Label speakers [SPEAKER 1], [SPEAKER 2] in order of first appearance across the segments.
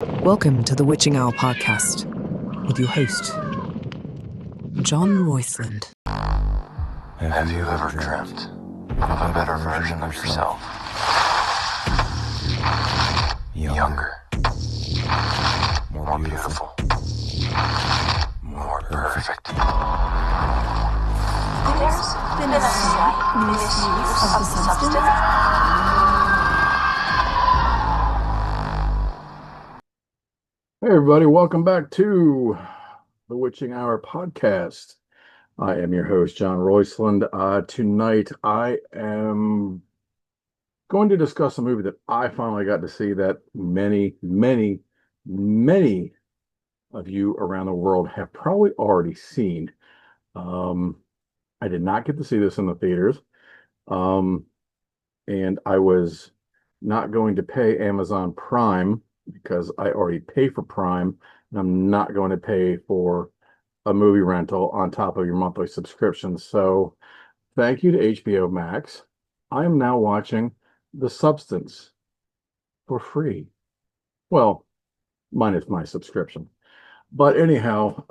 [SPEAKER 1] Welcome to the Witching Hour podcast with your host, John Roysland.
[SPEAKER 2] Have you ever dreamt of a better version of yourself? Younger, more beautiful, more perfect.
[SPEAKER 3] There's been a slight misuse of the substance.
[SPEAKER 4] Hey everybody, welcome back to the Witching Hour podcast. I am your host, John Roysland. Tonight I am going to discuss a movie that I finally got to see that many of you around the world have probably already seen. I did not get to see this in the theaters, and I was not going to pay Amazon Prime because I already pay for Prime, and I'm not going to pay for a movie rental on top of your monthly subscription. So thank you to HBO Max. I am now watching The Substance for free. Well, minus my subscription. But anyhow,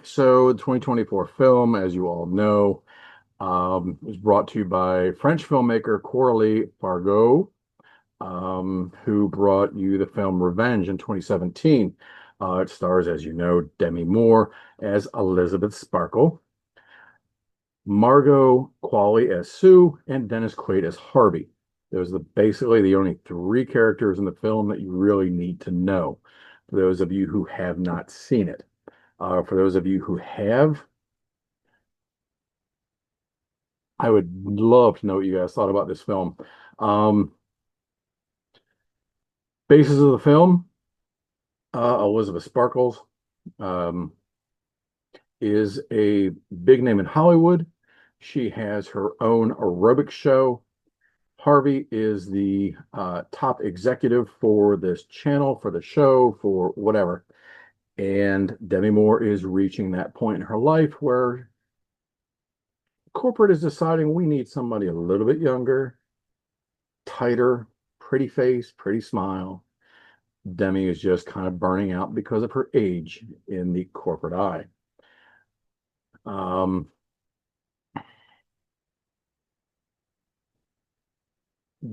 [SPEAKER 4] so the 2024 film, as you all know, was brought to you by French filmmaker Coralie Fargo, who brought you the film Revenge in 2017. It stars, as you know, Demi Moore as Elizabeth Sparkle, Margot Qualley as Sue, and Dennis Quaid as Harvey. Those are basically the only three characters in the film that you really need to know, for those of you who have not seen it. For those of you who have, I would love to know what you guys thought about this film. Basis of the film, Elizabeth Sparkles is a big name in Hollywood. She has her own aerobic show. Harvey is the top executive for this channel, for the show, for whatever. And Demi Moore is reaching that point in her life where corporate is deciding we need somebody a little bit younger, tighter, pretty face, pretty smile. Demi is just kind of burning out because of her age in the corporate eye.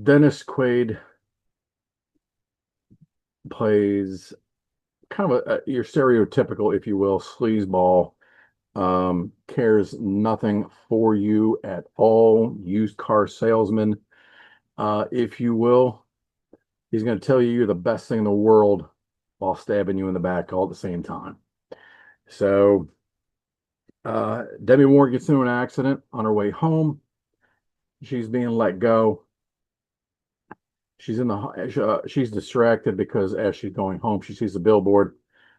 [SPEAKER 4] Dennis Quaid plays kind of your stereotypical, if you will, sleazeball, cares nothing for you at all, used car salesman, if you will. He's going to tell you you're the best thing in the world while stabbing you in the back all at the same time. So Demi Moore gets into an accident on her way home. She's being let go. She's distracted because as she's going home, she sees a billboard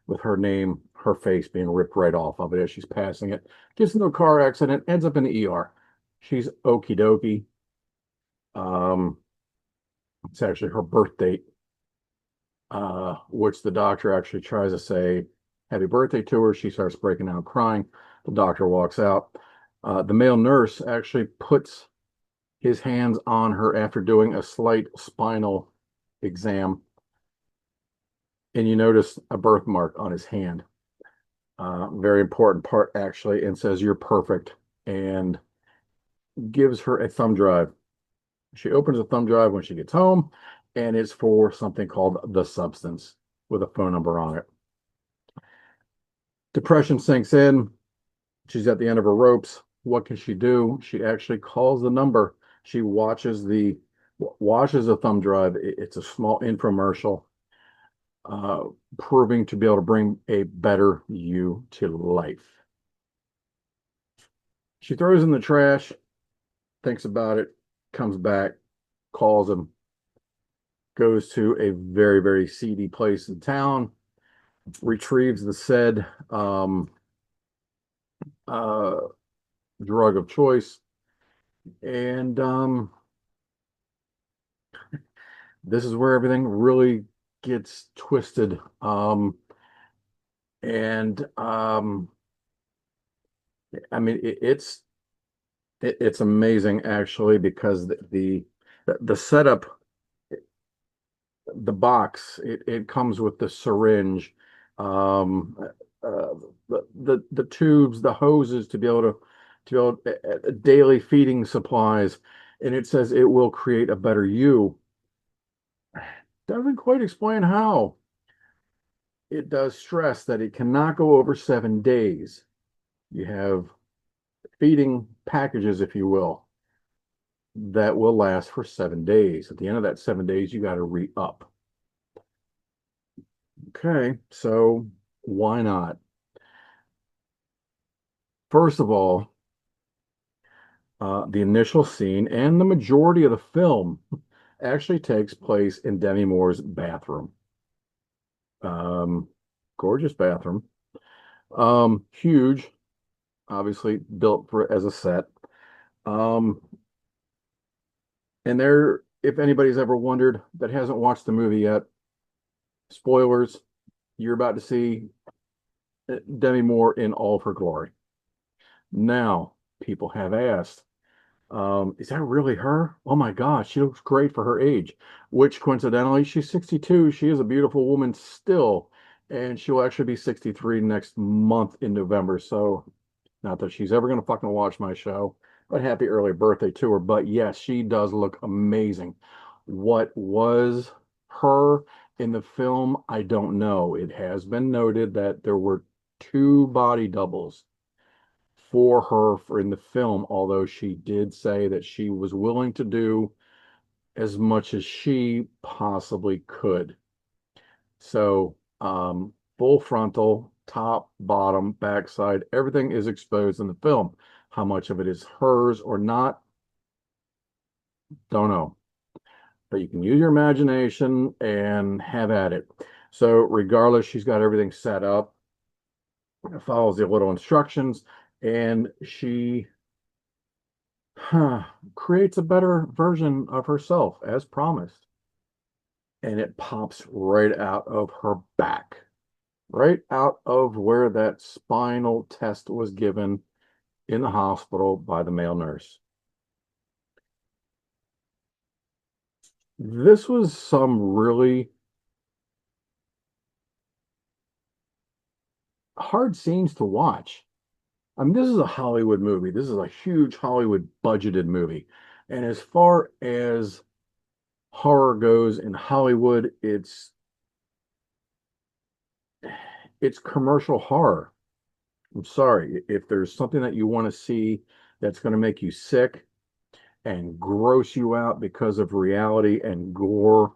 [SPEAKER 4] with her name, her face being ripped right off of it as she's passing it. Gets into a car accident, ends up in the ER. She's okie dokie. It's actually her birth date, which the doctor actually tries to say happy birthday to her. She starts breaking down crying. The doctor walks out. The male nurse actually puts his hands on her after doing a slight spinal exam, and you notice a birthmark on his hand. Very important part, actually, and says, "You're perfect," and gives her a thumb drive. She opens a thumb drive when she gets home, and it's for something called The Substance with a phone number on it. Depression sinks in. She's at the end of her ropes. What can she do? She actually calls the number. She watches a thumb drive. It's a small infomercial, proving to be able to bring a better you to life. She throws in the trash, thinks about it, comes back, calls him, goes to a very seedy place in town, retrieves the said drug of choice, and this is where everything really gets twisted. And I mean, it's amazing actually, because the setup, the box, it comes with the syringe, um, the tubes, the hoses to be able to daily feeding supplies, and it says it will create a better you. Doesn't quite explain how. It does stress that it cannot go over 7 days. You have feeding packages, if you will, that will last for 7 days. At the end of that 7 days, you got to re-up. Okay, so why not? First of all, the initial scene and the majority of the film actually takes place in Demi Moore's bathroom. Gorgeous bathroom. Huge, obviously built for as a set. Um, and there, if anybody's ever wondered that hasn't watched the movie yet, spoilers, you're about to see Demi Moore in all of her glory. Now, people have asked, is that really her? Oh my gosh, she looks great for her age, which coincidentally, she's 62. She is a beautiful woman still, and she'll actually be 63 next month in November. So, not that she's ever going to fucking watch my show, but happy early birthday to her. But yes, she does look amazing. What was her in the film? I don't know. It has been noted that there were two body doubles for her in the film, although she did say that she was willing to do as much as she possibly could. So, full frontal, top, bottom, backside, everything is exposed in the film. How much of it is hers or not, don't know. But you can use your imagination and have at it. So, regardless, she's got everything set up, follows the little instructions, and she creates a better version of herself as promised. And it pops right out of her back, right out of where that spinal test was given in the hospital by the male nurse. This was some really hard scenes to watch. I mean, this is a Hollywood movie. This is a huge Hollywood budgeted movie. And as far as horror goes in Hollywood, it's commercial horror. I'm sorry. If there's something that you want to see that's going to make you sick and gross you out because of reality and gore,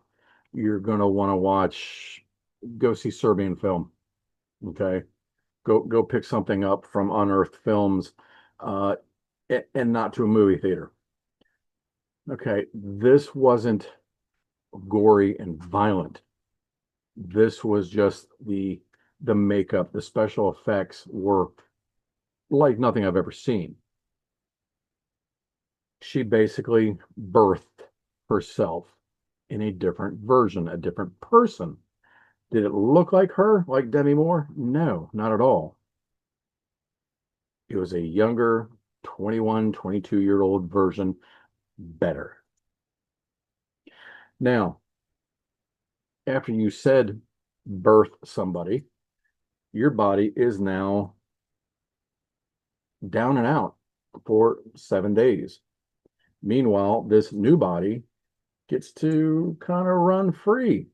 [SPEAKER 4] you're going to want to go see Serbian film. Okay. Go pick something up from Unearthed Films, and not to a movie theater. Okay, this wasn't gory and violent. This was just the makeup, the special effects were like nothing I've ever seen. She basically birthed herself in a different version, a different person. Did it look like her, like Demi Moore? No, not at all. It was a younger, 21, 22-year-old version, better. Now, after you said birth somebody, your body is now down and out for 7 days. Meanwhile, this new body gets to kind of run free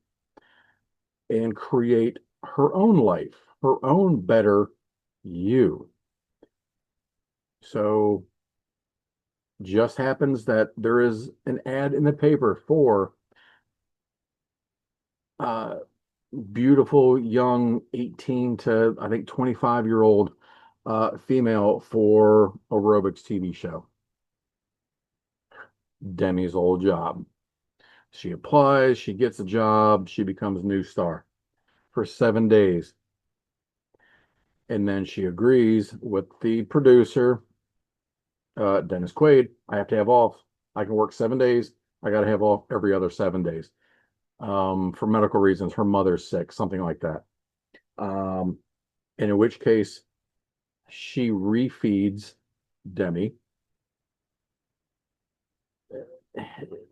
[SPEAKER 4] and create her own life, her own better you. So just happens that there is an ad in the paper for beautiful young 18 to I think 25-year-old female for aerobics TV show. Demi's old job. She applies, she gets a job, she becomes new star for 7 days. And then she agrees with the producer, Dennis Quaid. I have to have off. I can work 7 days. I got to have off every other 7 days for medical reasons. Her mother's sick, something like that. And in which case, she refeeds Demi.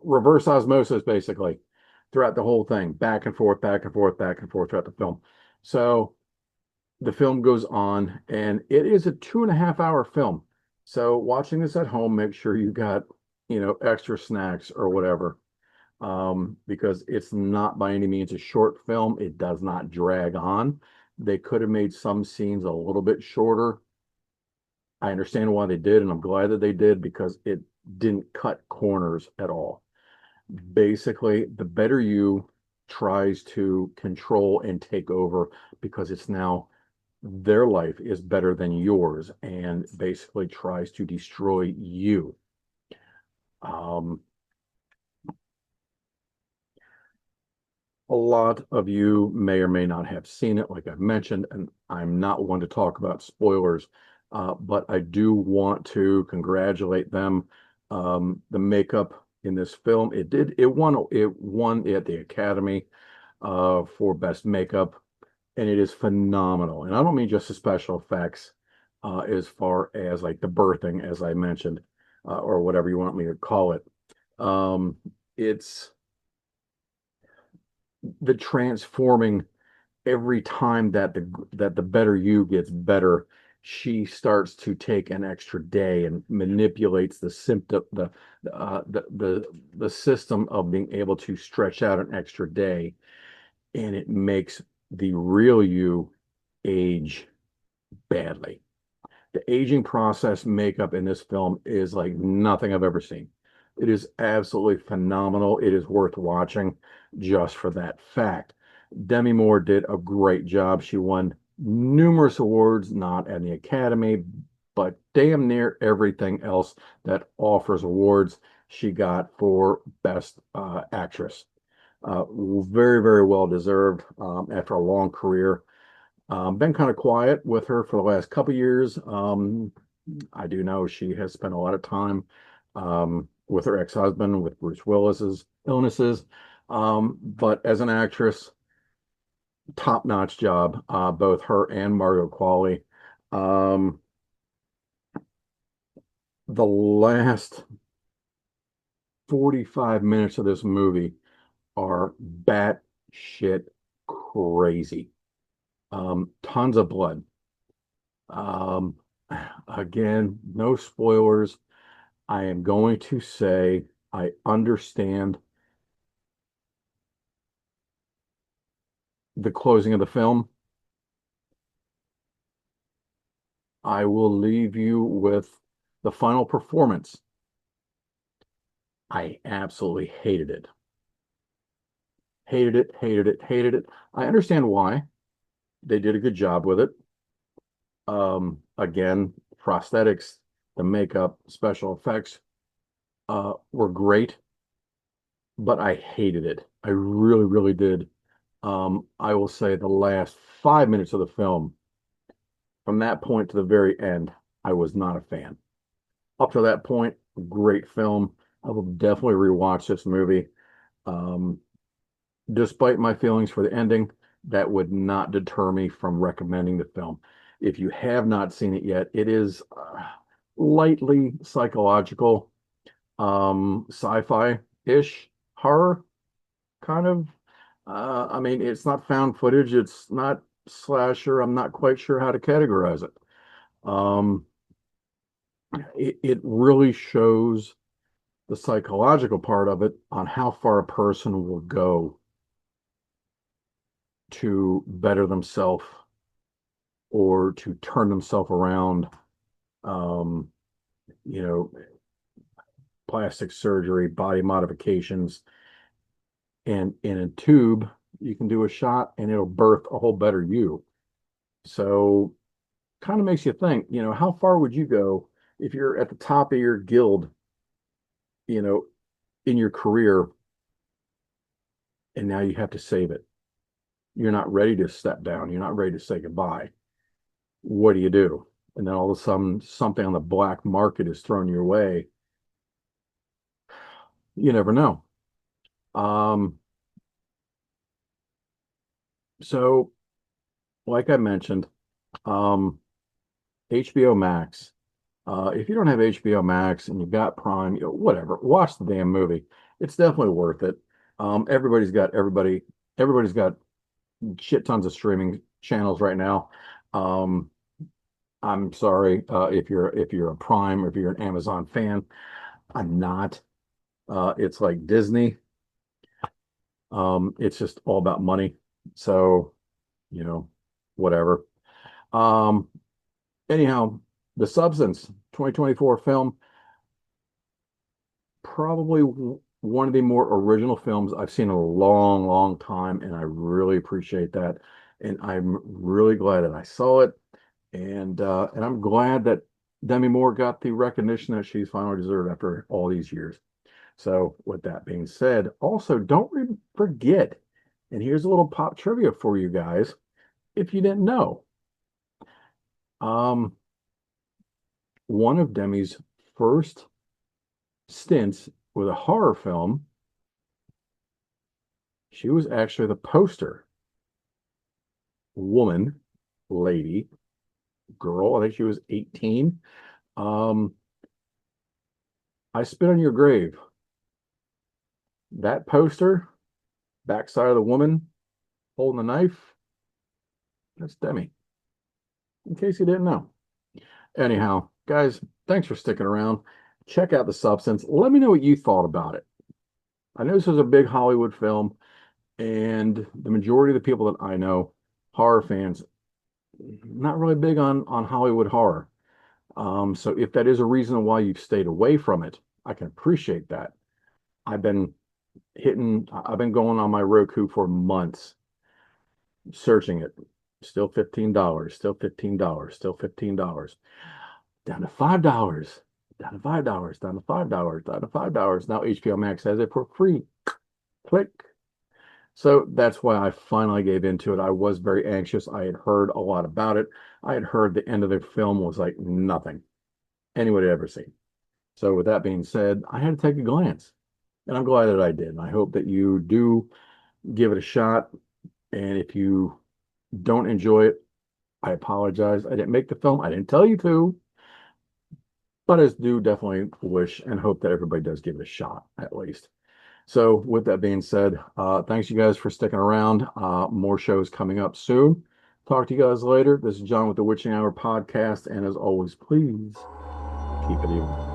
[SPEAKER 4] Reverse osmosis, basically. throughout the whole thing, back and forth, back and forth, back and forth throughout the film. So the film goes on, and it is a 2.5 hour film. So watching this at home, make sure you got, extra snacks or whatever, because it's not by any means a short film. It does not drag on. They could have made some scenes a little bit shorter. I understand why they did, and I'm glad that they did because it didn't cut corners at all. Basically, the better you tries to control and take over because it's now their life is better than yours and basically tries to destroy you. A lot of you may or may not have seen it, like I've mentioned, and I'm not one to talk about spoilers, but I do want to congratulate them. The makeup in this film, it won at the Academy for Best Makeup, and it is phenomenal. And I don't mean just the special effects, as far as like the birthing, as I mentioned, or whatever you want me to call it. It's the transforming every time that the better you gets better. She starts to take an extra day and manipulates the symptom, the system of being able to stretch out an extra day, and it makes the real you age badly. The aging process makeup in this film is like nothing I've ever seen. It is absolutely phenomenal. It is worth watching just for that fact. Demi Moore did a great job. She won numerous awards, not at the Academy, but damn near everything else that offers awards she got for Best Actress. Very, very well deserved after a long career. Been kind of quiet with her for the last couple years. I do know she has spent a lot of time with her ex-husband, with Bruce Willis's illnesses. But as an actress, top-notch job, both her and Margot Qualley. The last 45 minutes of this movie are batshit crazy. Tons of blood. Again, no spoilers. I am going to say I understand the closing of the film. I will leave you with the final performance. I absolutely hated it. Hated it, hated it, hated it. I understand why. They did a good job with it. Again, prosthetics, the makeup, special effects were great, but I hated it. I really, really did. I will say the last 5 minutes of the film, from that point to the very end, I was not a fan. Up to that point, great film. I will definitely rewatch this movie. Despite my feelings for the ending, that would not deter me from recommending the film. If you have not seen it yet, it is lightly psychological, sci-fi-ish horror, kind of. I mean, it's not found footage. It's not slasher. I'm not quite sure how to categorize it. It really shows the psychological part of it on how far a person will go to better themselves or to turn themselves around. You know, plastic surgery, body modifications, and in a tube, you can do a shot and it'll birth a whole better you. So kind of makes you think, how far would you go if you're at the top of your guild, in your career, and now you have to save it. You're not ready to step down. You're not ready to say goodbye. What do? And then all of a sudden, something on the black market is thrown your way. You never know. So, like I mentioned, HBO Max. If you don't have HBO Max and you got Prime, whatever, watch the damn movie. It's definitely worth it. Everybody's got shit tons of streaming channels right now. Um, I'm sorry if you're a Prime or if you're an Amazon fan. I'm not. It's like Disney. It's just all about money. So, you know, whatever. Um, anyhow, The Substance 2024 film, probably one of the more original films I've seen in a long, long time, and I really appreciate that. And I'm really glad that I saw it, and I'm glad that Demi Moore got the recognition that she's finally deserved after all these years. So, with that being said, also don't forget, and here's a little pop trivia for you guys, if you didn't know. Um, one of Demi's first stints with a horror film, she was actually the poster woman, lady, girl. I think she was 18. Um, I Spit on Your Grave. That poster, backside of the woman holding the knife, that's Demi. In case you didn't know. Anyhow, guys, thanks for sticking around. Check out The Substance. Let me know what you thought about it. I know this is a big Hollywood film, and the majority of the people that I know, horror fans, not really big on Hollywood horror. So if that is a reason why you've stayed away from it, I can appreciate that. I've been going on my Roku for months, searching it. Still $15, still $15, still $15. Down to $5, down to $5, down to $5, down to $5. Now HBO Max has it for free. Click. So that's why I finally gave into it. I was very anxious. I had heard a lot about it. I had heard the end of the film was like nothing anyone had ever seen. So with that being said, I had to take a glance, and I'm glad that I did. And I hope that you do give it a shot. And if you don't enjoy it, I apologize. I didn't make the film. I didn't tell you to. But I do definitely wish and hope that everybody does give it a shot, at least. So with that being said, thanks you guys for sticking around. More shows coming up soon. Talk to you guys later. This is John with the Witching Hour podcast. And as always, please keep it evil.